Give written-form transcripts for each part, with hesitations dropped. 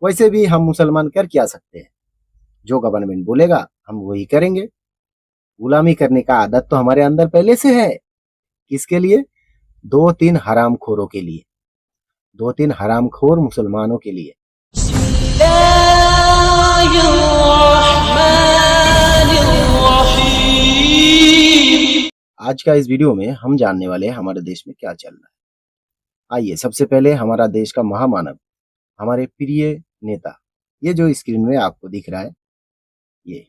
वैसे भी हम मुसलमान कर क्या सकते हैं, जो गवर्नमेंट बोलेगा हम वही करेंगे। गुलामी करने का आदत तो हमारे अंदर पहले से है। किसके लिए? दो तीन हरामखोरों के लिए, दो तीन हरामखोर मुसलमानों के लिए। आज का इस वीडियो में हम जानने वाले हैं हमारे देश में क्या चल रहा है। आइए सबसे पहले हमारा देश का महामानव, हमारे प्रिय नेता, ये जो स्क्रीन में आपको दिख रहा है, ये,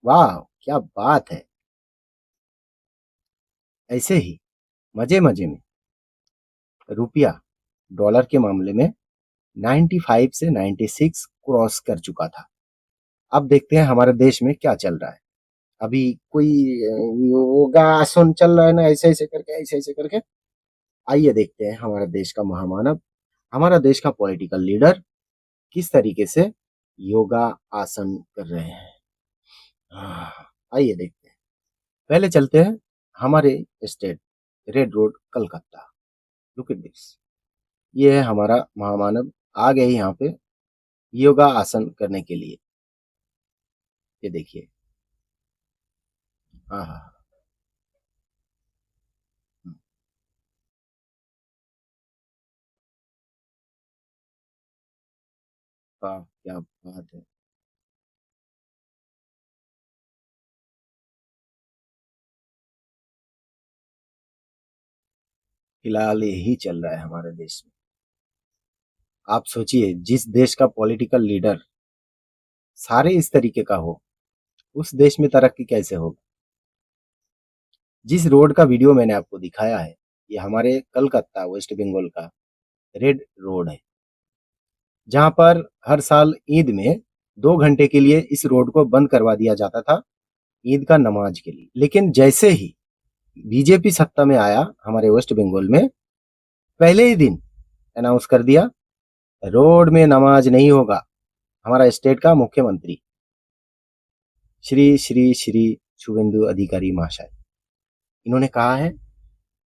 वाह क्या बात है। ऐसे ही मजे मजे में रुपया डॉलर के मामले में 95 से 96 क्रॉस कर चुका था। अब देखते हैं हमारे देश में क्या चल रहा है। अभी कोई योगासन चल रहा है ना, ऐसे ऐसे करके, ऐसे ऐसे करके। आइए देखते हैं हमारे देश का महामानव, हमारा देश का पॉलिटिकल लीडर किस तरीके से योगा आसन कर रहे हैं। आइए देखते हैं। पहले चलते हैं हमारे state, red road Calcutta. Look at this, ये है हमारा महामानव, आ गए यहाँ पे योगा आसन करने के लिए। ये देखिए, हाँ हाँ, वाह क्या बात है। फिलहाल यही चल रहा है हमारे देश में। आप सोचिए, जिस देश का पॉलिटिकल लीडर सारे इस तरीके का हो, उस देश में तरक्की कैसे होगी। जिस रोड का वीडियो मैंने आपको दिखाया है, ये हमारे कलकत्ता वेस्ट बंगाल का रेड रोड है, जहां पर हर साल ईद में 2 घंटे के लिए इस रोड को बंद करवा दिया जाता था, ईद का नमाज के लिए। लेकिन जैसे ही बीजेपी सत्ता में आया हमारे वेस्ट बंगाल में, पहले ही दिन अनाउंस कर दिया रोड में नमाज नहीं होगा। हमारा स्टेट का मुख्यमंत्री श्री श्री श्री शुभेंदु अधिकारी महाशय, इन्होंने कहा है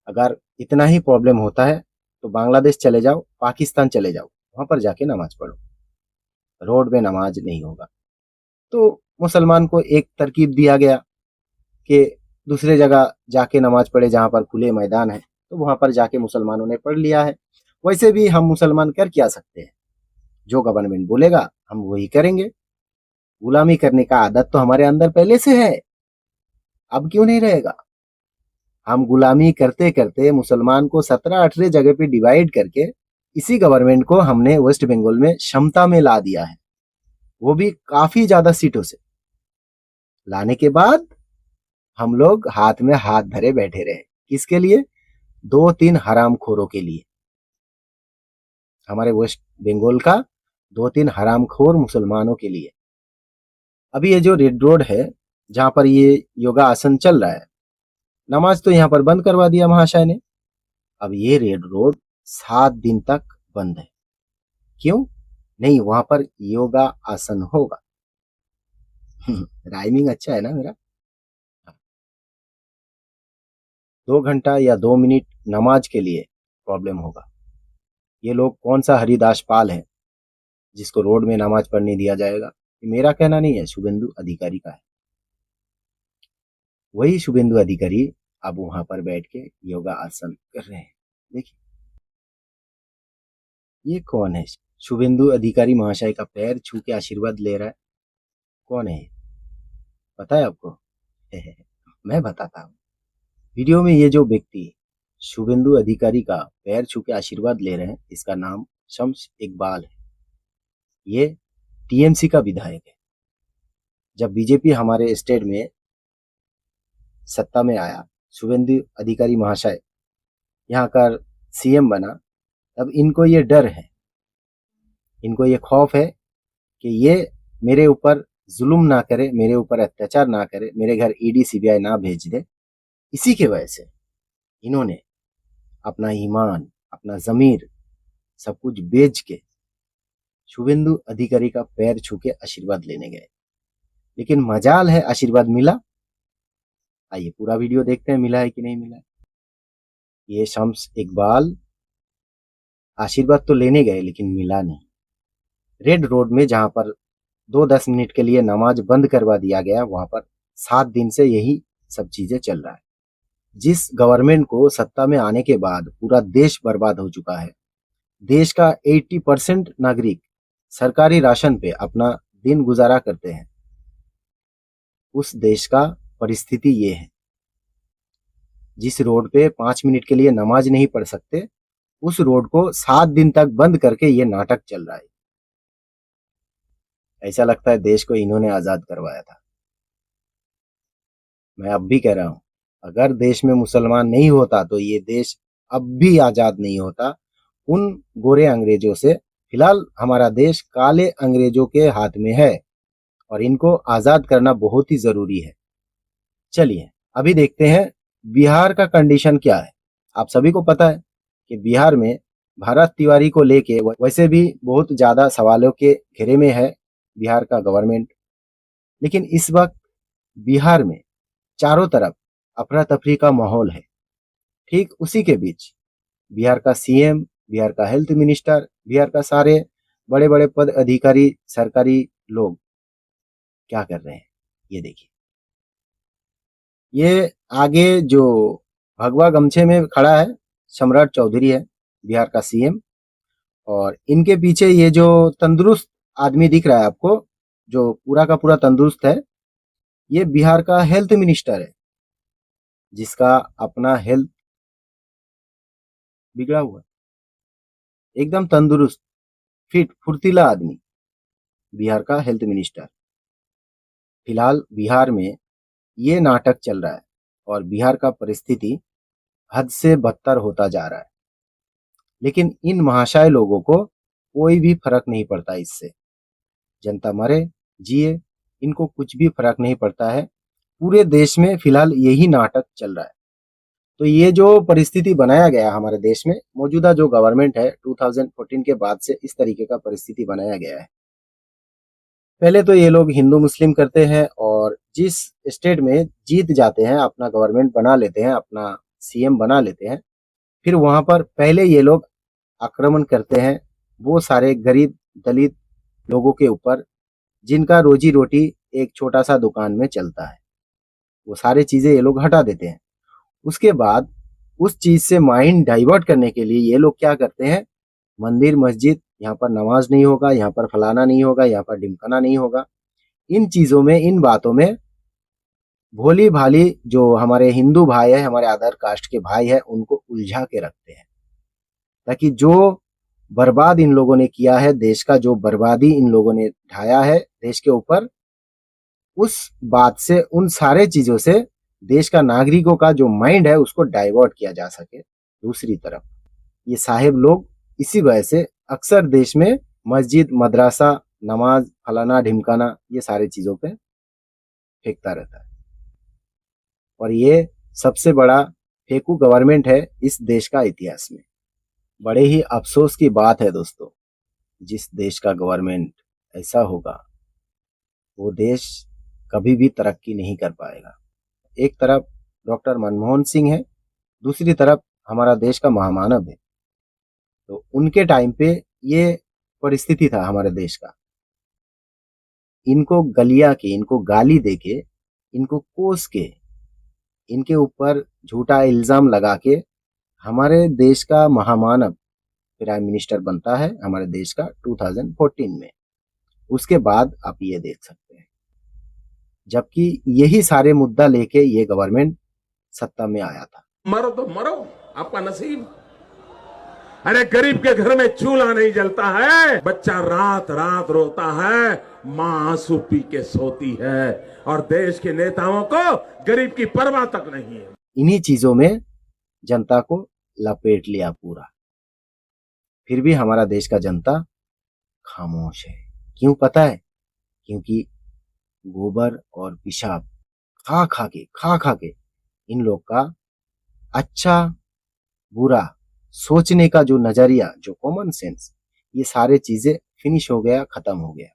अगर इतना ही प्रॉब्लम होता है तो बांग्लादेश चले जाओ, पाकिस्तान चले जाओ, वहां पर जाके नमाज पढ़ो, रोड में नमाज नहीं होगा। तो मुसलमान को एक तरकीब दिया गया कि दूसरे जगह जाके नमाज पढ़े, जहां पर खुले मैदान है, तो वहां पर जाके मुसलमानों ने पढ़ लिया है। वैसे भी हम मुसलमान कर क्या सकते हैं, जो गवर्नमेंट बोलेगा हम वही करेंगे। गुलामी करने का आदत तो हमारे अंदर पहले से है, अब क्यों नहीं रहेगा। हम गुलामी करते करते मुसलमान को 17-18 जगह पे डिवाइड करके इसी गवर्नमेंट को हमने वेस्ट बंगाल में क्षमता में ला दिया है, वो भी काफी ज्यादा सीटों से। लाने के बाद हम लोग हाथ में हाथ धरे बैठे रहे। किसके लिए? दो तीन हरामखोरों के लिए। हमारे वेस्ट बंगाल का दो तीन हरामखोर मुसलमानों के लिए। अभी ये जो रेड रोड है, जहां पर ये योगा आसन चल रहा है, नमाज तो यहाँ पर बंद करवा दिया महाशय ने। अब ये रेड रोड 7 दिन तक बंद है। क्यों? नहीं, वहां पर योगा आसन होगा। राइमिंग अच्छा है ना मेरा। 2 घंटा या 2 मिनट नमाज के लिए प्रॉब्लम होगा। ये लोग कौन सा हरिदास पाल है जिसको रोड में नमाज पढ़ने दिया जाएगा। ये मेरा कहना नहीं है, शुभेंदु अधिकारी का है। वही शुभेंदु अधिकारी अब वहां पर बैठ के योगा आसन कर रहे हैं। देखिए, ये कौन है? शुभेंदु अधिकारी महाशय का पैर छू के आशीर्वाद ले रहा है। कौन है? पता है आपको? मैं बताता हूँ। वीडियो में ये जो व्यक्ति शुभेंदु अधिकारी का पैर छू के आशीर्वाद ले रहे हैं, इसका नाम शम्स इकबाल है। ये टीएमसी का विधायक है। जब बीजेपी हमारे स्टेट में सत्ता में आया, शुभेंदु अधिकारी महाशय यहाँ का सीएम बना, तब इनको ये डर है, इनको ये खौफ है कि ये मेरे ऊपर जुल्म ना करे, मेरे ऊपर अत्याचार ना करे, मेरे घर ईडी सीबीआई ना भेज दे। इसी के वजह से इन्होंने अपना ईमान, अपना जमीर सब कुछ बेच के शुभेंदु अधिकारी का पैर छू के आशीर्वाद लेने गए। लेकिन मजाल है, आशीर्वाद मिला। आइए पूरा वीडियो देखते हैं, मिला है कि नहीं मिला है। ये शम्स इकबाल आशीर्वाद तो लेने गए लेकिन मिला नहीं। रेड रोड में जहां पर 2-10 मिनट के लिए नमाज बंद करवा दिया गया, वहां पर 7 दिन से यही सब चीजें चल रहा है। जिस गवर्नमेंट को सत्ता में आने के बाद पूरा देश बर्बाद हो चुका है, देश का 80% नागरिक सरकारी राशन पे अपना दिन गुजारा करते हैं, उस देश का परिस्थिति ये है। जिस रोड पे 5 मिनट के लिए नमाज नहीं पढ़ सकते, उस रोड को 7 दिन तक बंद करके ये नाटक चल रहा है। ऐसा लगता है देश को इन्होंने आजाद करवाया था। मैं अब भी कह रहा हूं, अगर देश में मुसलमान नहीं होता तो ये देश अब भी आजाद नहीं होता उन गोरे अंग्रेजों से। फिलहाल हमारा देश काले अंग्रेजों के हाथ में है और इनको आजाद करना बहुत ही जरूरी है। चलिए अभी देखते हैं बिहार का कंडीशन क्या है। आप सभी को पता है कि बिहार में भारत तिवारी को लेके वैसे भी बहुत ज्यादा सवालों के घेरे में है बिहार का गवर्नमेंट। लेकिन इस वक्त बिहार में चारों तरफ अफरा तफरी का माहौल है। ठीक उसी के बीच बिहार का सीएम, बिहार का हेल्थ मिनिस्टर, बिहार का सारे बड़े बड़े पद अधिकारी, सरकारी लोग क्या कर रहे हैं ये देखिए। ये आगे जो भगवा गमछे में खड़ा है सम्राट चौधरी है, बिहार का सीएम। और इनके पीछे ये जो तंदुरुस्त आदमी दिख रहा है आपको, जो पूरा का पूरा तंदुरुस्त है, ये बिहार का हेल्थ मिनिस्टर है, जिसका अपना हेल्थ बिगड़ा हुआ है। एकदम तंदुरुस्त, फिट, फुर्तीला आदमी बिहार का हेल्थ मिनिस्टर। फिलहाल बिहार में ये नाटक चल रहा है और बिहार का परिस्थिति हद से बदतर होता जा रहा है। लेकिन इन महाशय लोगों को कोई भी फर्क नहीं पड़ता इससे। जनता मरे जिए, इनको कुछ भी फर्क नहीं पड़ता है। पूरे देश में फिलहाल यही नाटक चल रहा है। तो ये जो परिस्थिति बनाया गया हमारे देश में, मौजूदा जो गवर्नमेंट है 2014 के बाद से इस तरीके का परिस्थिति बनाया गया है। पहले तो ये लोग हिंदू मुस्लिम करते हैं और जिस स्टेट में जीत जाते हैं अपना गवर्नमेंट बना लेते हैं, अपना सीएम बना लेते हैं, फिर वहां पर पहले ये लोग आक्रमण करते हैं वो सारे गरीब दलित लोगों के ऊपर जिनका रोजी रोटी एक छोटा सा दुकान में चलता है। वो सारी चीजें ये लोग हटा देते हैं। उसके बाद उस चीज से माइंड डाइवर्ट करने के लिए ये लोग क्या करते हैं, मंदिर मस्जिद, यहाँ पर नमाज नहीं होगा, यहाँ पर फलाना नहीं होगा, यहाँ पर ढिमकाना नहीं होगा, इन चीजों में, इन बातों में भोली भाली जो हमारे हिंदू भाई है, हमारे अदर कास्ट के भाई है, उनको उलझा के रखते हैं, ताकि जो बर्बाद इन लोगों ने किया है, देश का जो बर्बादी इन लोगों ने ढाया है देश के ऊपर, उस बात से, उन सारे चीजों से देश का नागरिकों का जो माइंड है उसको डाइवर्ट किया जा सके दूसरी तरफ। ये साहेब लोग इसी वजह से अक्सर देश में मस्जिद, मदरसा, नमाज, फलाना ढिमकाना, ये सारी चीजों पे फेंकता रहता है। और ये सबसे बड़ा फेकू गवर्नमेंट है इस देश का इतिहास में। बड़े ही अफसोस की बात है दोस्तों, जिस देश का गवर्नमेंट ऐसा होगा वो देश कभी भी तरक्की नहीं कर पाएगा। एक तरफ डॉक्टर मनमोहन सिंह है, दूसरी तरफ हमारा देश का महामानव है। तो उनके टाइम पे ये परिस्थिति था हमारे देश का। इनको गलिया के, इनको गाली देके, इनको कोस के, इनके ऊपर झूठा इल्जाम लगा के हमारे देश का महामानव प्राइम मिनिस्टर बनता है हमारे देश का 2014 में। उसके बाद आप ये देख सकते हैं, जबकि यही सारे मुद्दा लेके ये गवर्नमेंट सत्ता में आया था। मरो तो मरो, आपका नसीब। अरे गरीब के घर में चूल्हा नहीं जलता है, बच्चा रात रात रोता है, माँ आंसू पी के सोती है, और देश के नेताओं को गरीब की परवाह तक नहीं है। इन्हीं चीजों में जनता को लपेट लिया पूरा। फिर भी हमारा देश का जनता खामोश है। क्यों पता है? क्योंकि गोबर और पेशाब खा खा के इन लोग का अच्छा बुरा सोचने का जो नजरिया, जो कॉमन सेंस, ये सारे चीजें फिनिश हो गया, खत्म हो गया।